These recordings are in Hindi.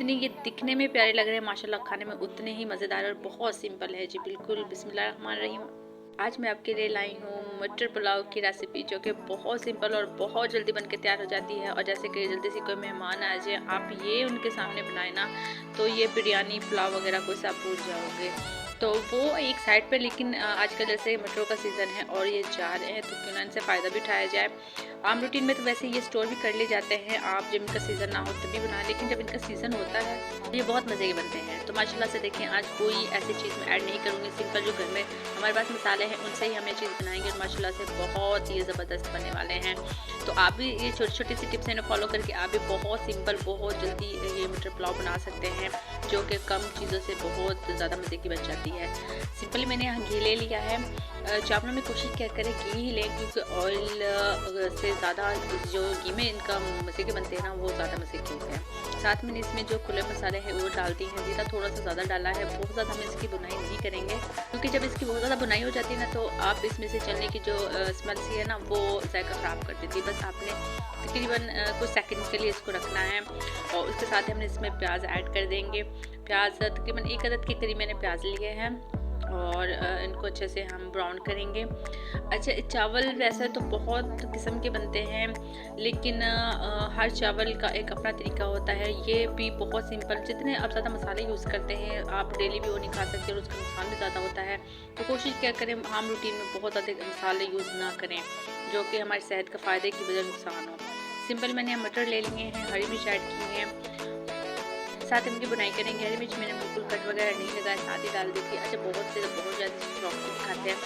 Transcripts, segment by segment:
जितनी ये दिखने में प्यारे लग रहे हैं माशाल्लाह खाने में उतने ही मज़ेदार और बहुत सिंपल है जी। बिल्कुल बिस्मिल्लाहिर्रहमानिर्रहीम। आज मैं आपके लिए लाई हूँ मटर पुलाव की रेसिपी, जो कि बहुत सिंपल और बहुत जल्दी बन के तैयार हो जाती है। और जैसे कि जल्दी से कोई मेहमान आ जाए, आप ये उनके सामने बनाए ना, तो ये बिरयानी पुलाव वगैरह को सब भूल जाओगे। तो वो एक साइड पे, लेकिन आजकल जैसे मटरों का सीज़न है और ये जा रहे हैं, तो क्यों ना इनसे फ़ायदा भी उठाया जाए। आम रूटीन में तो वैसे ये स्टोर भी कर ले जाते हैं आप, जब इनका सीज़न ना हो तभी बनाएं, लेकिन जब इनका सीज़न होता है ये बहुत मज़े के बनते हैं। तो माशाल्लाह से देखें, आज कोई ऐसी चीज़ में ऐड नहीं करूँगी, सिंपल जो घर में हमारे पास मसाले हैं उनसे ही हम ये चीज़ बनाएंगे और माशाल्लाह से बहुत ही ज़बरदस्त बनने वाले हैं। तो आप भी ये छोटी छोटी सी टिप्स इन्हें फॉलो करके आप भी बहुत सिंपल, बहुत जल्दी ये मटर पुलाव बना सकते हैं, जो कि कम चीज़ों से बहुत ज़्यादा मज़े की बन जाती है। सिंपली मैंने यहाँ घी ले लिया है। चावलों में कोशिश क्या करें घी ही लें, क्योंकि ऑयल से ज़्यादा जो घी में इनका मज़े के बनते हैं ना, वो ज़्यादा मज़े के होते हैं। साथ में इसमें जो खुले मसाले हैं वो डालती हैं, जीरा थोड़ा सा ज़्यादा डाला है। बहुत ज़्यादा हम इसकी बुनाई नहीं करेंगे, क्योंकि जब इसकी बहुत ज़्यादा बुनाई हो जाती है ना, तो आप इसमें से चलने की जो स्मेल सी है ना, वो जायका ख़राब कर देती है। बस आपने तकरीबन कुछ सेकंड के लिए इसको रखना है। और उसके साथ ही हमने इसमें प्याज ऐड कर देंगे। प्याज तकरीबन 1 अदद के करीब मैंने प्याज लिए हैं और इनको अच्छे से हम ब्राउन करेंगे। अच्छा, चावल वैसे तो बहुत किस्म के बनते हैं, लेकिन हर चावल का एक अपना तरीका होता है। ये भी बहुत सिंपल, जितने आप ज़्यादा मसाले यूज़ करते हैं आप डेली भी वो नहीं खा सकते और उसका नुकसान भी ज़्यादा होता है। तो कोशिश क्या करें, आम रूटीन में बहुत ज़्यादा मसाले यूज़ ना करें, जो कि हमारी सेहत का फ़ायदे की बजाय नुकसान हो। सिंपल मैंने मटर ले लिए हैं, हरी मिर्च ऐड की हैं, साथ इनकी बुनाई करेंगे। हरी मिर्च मैंने बिल्कुल कट वगैरह नहीं लगाया, साथ ही डाल दी थी। अच्छा, बहुत ज़्यादा शौकीन खाते हैं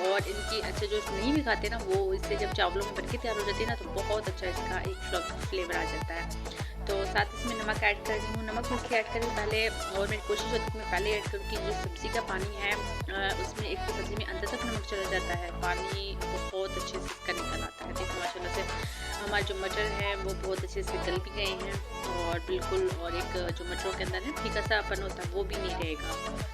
और इनकी अच्छा जो नहीं भी खाते ना, वो इससे जब चावलों में बनके तैयार हो जाती है ना, तो बहुत अच्छा इसका एक फ्लेवर आ जाता है। तो साथ इसमें नमक ऐड कर रही हूँ। नमक मैं इसलिए ऐड करी पहले, और मेरी कोशिश होती है कि मैं पहले ऐड करूँ कि जो सब्ज़ी का पानी है उसमें एक तो सब्ज़ी में अंदर तक नमक चला जाता है, पानी बहुत अच्छे से इसका निकल आता है। देखिए माशाल्लाह से हमारे जो मटर हैं वो बहुत अच्छे से गल भी गए हैं और बिल्कुल, और एक जो मटरों के अंदर है फीका सा अपन होता है वो भी नहीं रहेगा।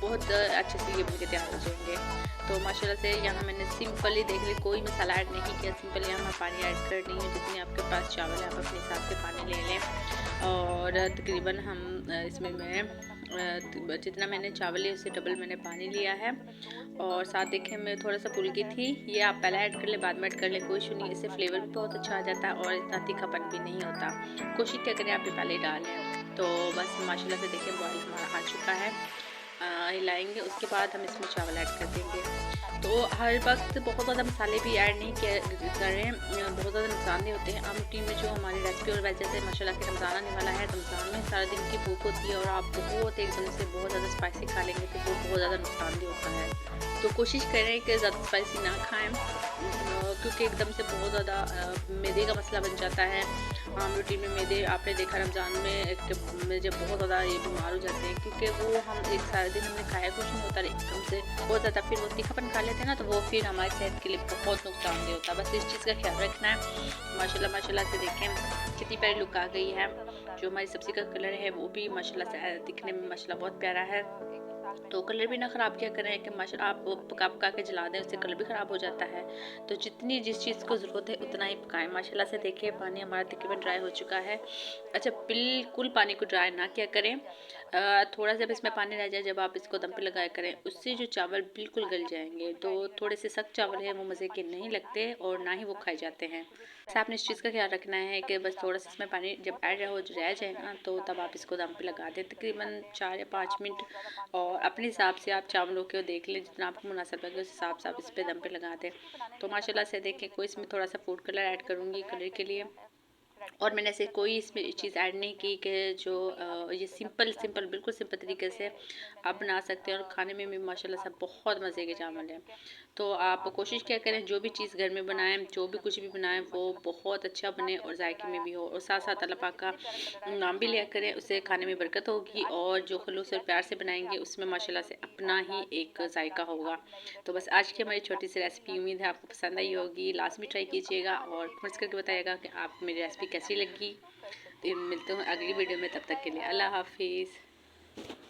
बहुत अच्छे से ये बन के तैयार हो जाएंगे। तो माशाल्लाह से यहाँ मैंने सिंपली देख ली, कोई मसाला ऐड नहीं किया, सिंपल यहाँ मैं पानी ऐड कर रही हूँ। जितने आपके पास चावल है आप अपने हिसाब से पानी ले लें। और तकरीबन हम इसमें मैं जितना मैंने चावल लिया उससे डबल मैंने पानी लिया है। और साथ देखें मैं थोड़ा सा पुल की थी, ये आप पहले ऐड कर ले बाद में ऐड कर ले, कोई इशू नहीं। इससे फ्लेवर भी बहुत अच्छा आ जाता है और इतना तीखापन भी नहीं होता। कोशिश क्या करें आप ये पहले डालें। तो बस माशाल्लाह से देखें बॉयल हमारा आ चुका है। हिलाएंगे, उसके बाद हम इसमें चावल ऐड कर देंगे। तो हर वक्त बहुत ज़्यादा मसाले भी ऐड नहीं करें, बहुत ज़्यादा नुकसान नहीं होते हैं। आम रूटीन में जो हमारी रेसिपी, और वैसे से माशाल्लाह के रमज़ान आने वाला है, रमज़ान में सारा दिन की भूख होती है और आप बहुत एकदम से बहुत ज़्यादा स्पाइसी खा लेंगे तो वो बहुत ज़्यादा नुकसान भी होता है। तो कोशिश करें कि ज़्यादा स्पाइसी ना खाएं, क्योंकि एकदम से बहुत ज़्यादा मैदे का मसला बन जाता है। आम रूटीन में मैदे आपने देखा रमज़ान में जब बहुत ज़्यादा ये बीमार हो जाते हैं, क्योंकि वो हम एक सारा दिन हमने खाया कुछ नहीं होता, एकदम से बहुत ज़्यादा फिर वो तीखापन खा लेते हैं ना, तो वो फिर हमारी सेहत के लिए बहुत नुकसानदेह होता है। बस इस चीज़ का ख्याल रखना है। माशाल्लाह माशाल्लाह से देखें कितनी प्यारी लुक आ गई है। जो हमारी सब्ज़ी का कलर है वो भी माशाल्लाह से दिखने में माशाल्लाह बहुत प्यारा है। तो कलर भी ना ख़राब क्या करें कि माशा आप पका पका के जला दें, उससे कलर भी ख़राब हो जाता है। तो जितनी जिस चीज़ को ज़रूरत है उतना ही पकाएं। माशाल्लाह से देखिए पानी हमारा तकरीबन ड्राई हो चुका है। अच्छा, बिल्कुल पानी को ड्राई ना क्या करें, थोड़ा सा इसमें पानी रह जाए जब आप इसको दम पे लगाया करें, उससे जो चावल बिल्कुल गल जाएंगे। तो थोड़े से सख्त चावल हैं वो मज़े के नहीं लगते और ना ही वो खाए जाते हैं। बस आपने इस चीज़ का ख्याल रखना है कि बस थोड़ा सा इसमें पानी जब ऐड हो रह जाए ना, तो तब आप इसको दम पे लगा दें तकरीबन 4 या 5 मिनट। और अपने हिसाब से आप चावलों को देख लें, जितना आपको मुनासिब लगे उस हिसाब से आप इस पे दम पे लगा दें। तो माशाल्लाह से देखें, कोई इसमें थोड़ा सा फूड कलर ऐड करूँगी कलर के लिए, और मैंने ऐसे कोई इसमें चीज़ ऐड नहीं की कि जो ये सिंपल बिल्कुल सिंपल तरीके से आप बना सकते हैं और खाने में भी माशाल्लाह से बहुत मज़े के चावल हैं। तो आप कोशिश क्या करें, जो भी चीज़ घर में बनाएं, जो भी कुछ भी बनाएं, वो बहुत अच्छा बने और जायके में भी हो, और साथ साथ अल्लाह पाक का नाम भी लिया करें, उससे खाने में बरकत होगी। और जो खलूस और प्यार से बनाएंगे उसमें माशाल्लाह से अपना ही एक जायका होगा। तो बस आज की हमारी छोटी सी रेसिपी, उम्मीद है आपको पसंद आई होगी। लास्ट में ट्राई कीजिएगा और कमेंट्स करके बताइएगा कि आपको मेरी रेसिपी कैसी लगी। तो मिलते हैं अगली वीडियो में, तब तक के लिए अल्लाह हाफिज़।